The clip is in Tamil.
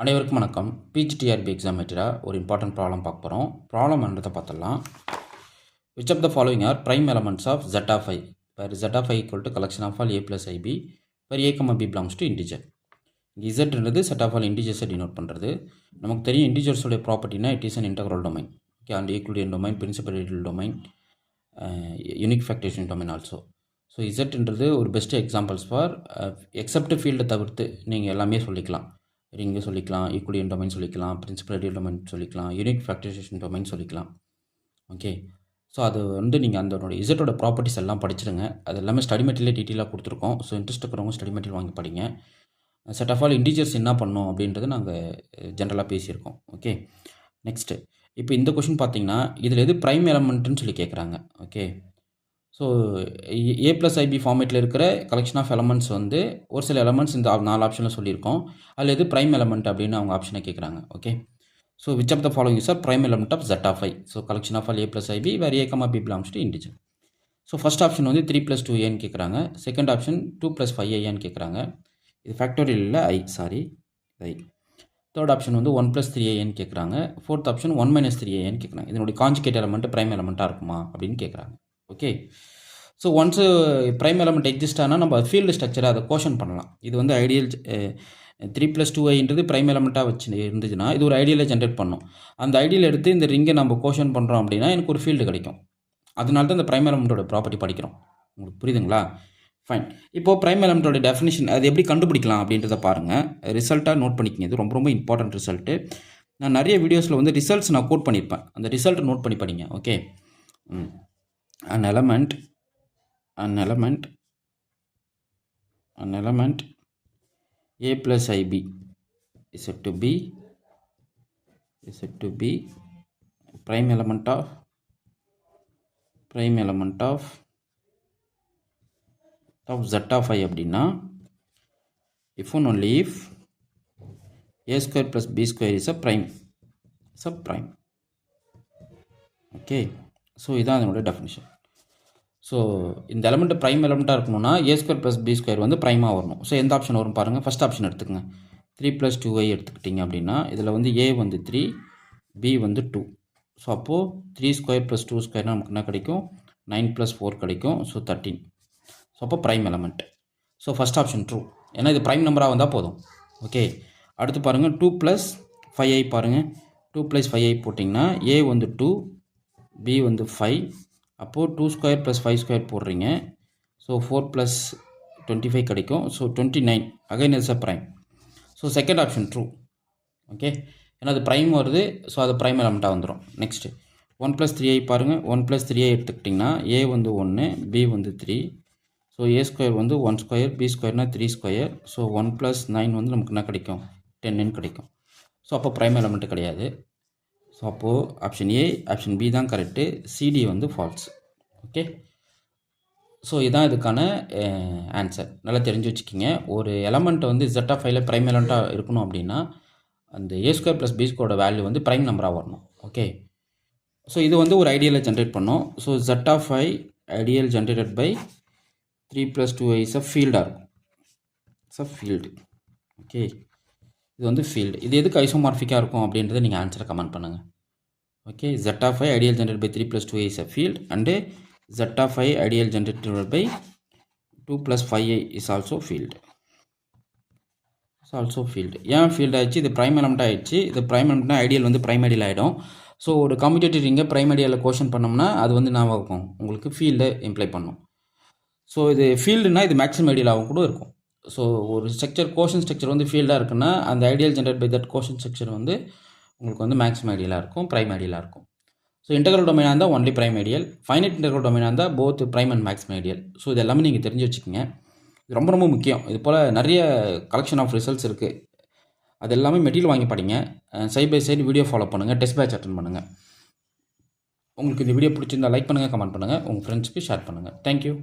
அனைவருக்கும் வணக்கம். பிஜிடிஆர்பி எக்ஸாம் மெட்டீரியல் ஒரு இம்பார்ட்டன்ட் ப்ராப்ளம் பார்க்க போகிறோம். ப்ராப்ளம் என்னதை பார்த்துடலாம். Which of the following are prime elements of Z of I where Z of I equal to collection of all A plus IB where A, B belongs to integer. இங்கே Z set of all integers denote பண்ணுறது. நமக்கு தெரியும் இன்டிஜர்ஸோடைய ப்ராப்பர்ட்டினா it is an integral domain. Okay, and Euclidean domain, principal ideal domain, unique factorization domain also. So இசட்ன்றது ஒரு பெஸ்ட் எக்ஸாம்பிள்ஸ் ஃபார் எக்ஸப்ட் ஃபீல்டை தவிர்த்து நீங்கள் எல்லாமே சொல்லிக்கலாம். ரிங்கு சொல்லிக்கலாம், ஈக்குவலியன் டொமைன் சொல்லிக்கலாம், பிரின்சிபல் ஐடியல் டொமைன் சொல்லிக்கலாம், யூனிக் ஃபேக்டரைசேஷன் டொமைன் சொல்லிக்கலாம். ஓகே, ஸோ அது நீங்கள் அதோட இசட்டோட ப்ராப்பர்ட்டிஸ் எல்லாம் படிச்சிடுங்க. அது எல்லாமே ஸ்டடி மெட்டீரியல் டீட்டெயிலாக கொடுத்துருக்கோம். ஸோ இன்ட்ரெஸ்ட் இருக்கிறவங்க ஸ்டடி மெட்டீரியல் வாங்கி படிங்க. செட் ஆஃப் ஆல் இன்டிஜர்ஸ் என்ன பண்ணணும் அப்படின்றது நாங்கள் ஜென்ரலாக பேசியிருக்கோம். ஓகே, நெக்ஸ்ட்டு இப்போ இந்த கொஷின் பார்த்தீங்கன்னா இதில் எது ப்ரைம் எலமெண்ட்டுன்னு சொல்லி கேட்குறாங்க. ஓகே, ஸோ A + IB ஃபார்மேட்டில் இருக்கிற கலெக்ஷன் ஆஃப் எலமெண்ட்ஸ் ஒரு சில எலமெண்ட்ஸ் இந்த 4 ஆப்ஷனில் சொல்லியிருக்கோம். அதில் எது ப்ரைம் எலமெண்ட் அப்படின்னு அவங்க ஆப்ஷனை கேட்குறாங்க. Okay, so which of the following is prime element of Z of I. So collection of all A + IB where A, B belongs to integer. So first option 3 + 2aன்னு கேட்குறாங்க. செகண்ட் ஆப்ஷன் 2 + 5aன்னு கேட்குறாங்க. இது ஃபேக்டோரியல் இல்லை, I. தேர்ட் ஆப்ஷன் 1 + 3aன்னு கேட்குறாங்க. ஃபோர்த் ஆப்ஷன் 1 - 3aன்னு கேட்குறாங்க. இதனுடைய கான்ஜுகேட் எலமெண்ட் ப்ரைம் எலமெண்ட்டாக இருக்குமா அப்படின்னு கேட்குறாங்க. Okay, so once prime element exist ஆனால் நம்ம ஃபீல்டு ஸ்ட்ரக்சரை அதை கோஷன் பண்ணலாம். இது ஐடியல் 3 + 2iன்றது ப்ரைம் எலமெண்ட்டாக வச்சு இருந்துச்சுன்னா இது ஒரு ஐடியலை ஜென்ரேட் பண்ணும். அந்த ஐடியல் எடுத்து இந்த ரிங்கை நம்ம கோஷன் பண்ணுறோம் அப்படின்னா எனக்கு ஒரு ஃபீல்டு கிடைக்கும். அதனால தான் இந்த ப்ரைம் எலமெண்ட்டோட ப்ராப்பர்ட்டி படிக்கிறோம். உங்களுக்கு புரியுதுங்களா? ஃபைன். இப்போது ப்ரைம் எலமெண்ட்டோட டெஃபினிஷன் அது எப்படி கண்டுபிடிக்கலாம் அப்படின்றத பாருங்கள். ரிசல்ட்டாக நோட் பண்ணிக்கிங்க. இது ரொம்ப இம்பார்ட்டன்ட் ரிசல்ட்டு. நான் நிறைய வீடியோஸில் ரிசல்ட்ஸ் நான் கோட் பண்ணியிருப்பேன். அந்த ரிசல்ட்டை நோட் பண்ணி படிங்க. Okay, an element A plus IB is said to be prime element of Z of I அப்படின்னா if and only if A square plus B square is a prime. Okay, so இதான் அதனோட டெஃபினிஷன். ஸோ இந்த எலமெண்ட் ப்ரைம் எலமெண்ட்டாக இருக்கணும்னா A² + B² ப்ரைமாக வரணும். ஸோ எந்த ஆப்ஷன் வரும் பாருங்கள். ஃபஸ்ட் ஆப்ஷன் எடுத்துக்கங்க. 3 + 2i எடுத்துக்கிட்டிங்க அப்படின்னா இதில் A 3, B 2. ஸோ அப்போது 3² + 2² நமக்கு என்ன கிடைக்கும்? 9 + 4 கிடைக்கும். ஸோ 13. ஸோ அப்போ prime element. So first option true. ஏன்னா இது ப்ரைம் நம்பராக வந்தால் போதும். ஓகே, அடுத்து பாருங்கள் 2 + 5i பாருங்கள். 2 + 5i போட்டிங்கன்னா A 2, B 5. அப்போது 2² + 5² போடுறீங்க. ஸோ 4 + 25 கிடைக்கும். So 29. Again is a prime. So second option true. Okay, ஏன்னா அது ப்ரைம் வருது. ஸோ அது ப்ரைம் எலமெண்ட்டாக வந்துடும். நெக்ஸ்ட்டு 1 + 3i பாருங்கள். 1 + 3i எடுத்துக்கிட்டிங்கன்னா A 1, B 3. So A² 1², B² 3². So 1 + 9 நமக்கு என்ன கிடைக்கும்? 10ன்னு கிடைக்கும். ஸோ அப்போ ப்ரைம் எலமெண்ட்டு கிடையாது. ஸோ அப்போது ஆப்ஷன் ஏ, ஆப்ஷன் பி தான் correct. CD false. Okay, so இதுதான் இதுக்கான ஆன்சர். நல்லா தெரிஞ்சு வச்சுக்கிங்க. ஒரு எலமெண்ட்டை Z of Iல ப்ரைம் எலமெண்ட்டாக இருக்கணும் அப்படின்னா அந்த A² + B² வேல்யூ ப்ரைம் நம்பராக வரணும். ஓகே, ஸோ இது ஒரு ஐடியலை ஜென்ரேட் பண்ணோம். So Z of I ideal generated by 3 + 2i is a ஃபீல்டாக இருக்கும். It's a field. ஓகே, இது ஃபீல்டு. இது எதுக்கு ஐசோமார்ஃபிக்காக இருக்கும் அப்படின்றத நீங்கள் ஆன்சரை கமெண்ட் பண்ணுங்கள். Okay, Z of I ideal generate by 3 + 2i is a field and Z of I ideal generated by 2 + 5i is also field. ஏன் ஃபீல்டு ஆயிடுச்சு? இது ப்ரைம் எலமெண்ட் ஆகிடுச்சு. இது ப்ரைம் எலமெண்ட்னா ஐடியல் ப்ரைம் ஐடியல் ஆகிடும். ஸோ ஒரு கம்யூட்டேட்டிவ் ரிங்கை ப்ரைம் ஐடியலில் கோஷன் பண்ணோம்னா அது என்ன ஆகும்? உங்களுக்கு ஃபீல்டை இம்ப்ளை பண்ணும். ஸோ இது ஃபீல்டுனா இது மேக்ஸிமம் ஐடியலாகவும் கூட இருக்கும். ஸோ ஒரு ஸ்ட்ரக்சர் கோஷன் ஸ்ட்ரக்சர் ஃபீல்டாக இருக்குன்னா அந்த ideal generate by that quotient structure உங்களுக்கு மேக்ஸிமம் ஐடியலாக இருக்கும், ப்ரைம் ஐடியலாக இருக்கும். ஸோ இன்டெக்ரல் டொமைனாக இருந்தால் only prime ideal, finite integral டொமைனாக இருந்தால் both prime and maximum ideal. So இது எல்லாமே நீங்கள் தெரிஞ்சு வச்சுக்கோங்க. இது ரொம்ப முக்கியம். இது போல் நிறைய கலெக்ஷன் ஆஃப் ரிசல்ட்ஸ் இருக்குது. அது எல்லாமே மெட்டீரியல் வாங்கி படிங்க. Side by side video follow பண்ணுங்கள், டெஸ்ட் பேட்ச் அட்டன் பண்ணுங்கள். உங்களுக்கு இந்த வீடியோ பிடிச்சிருந்தால் லைக் பண்ணுங்கள், கமெண்ட் பண்ணுங்கள், உங்கள் ஃப்ரெண்ட்ஸ்க்கு ஷேர் பண்ணுங்கள். தேங்க்யூ.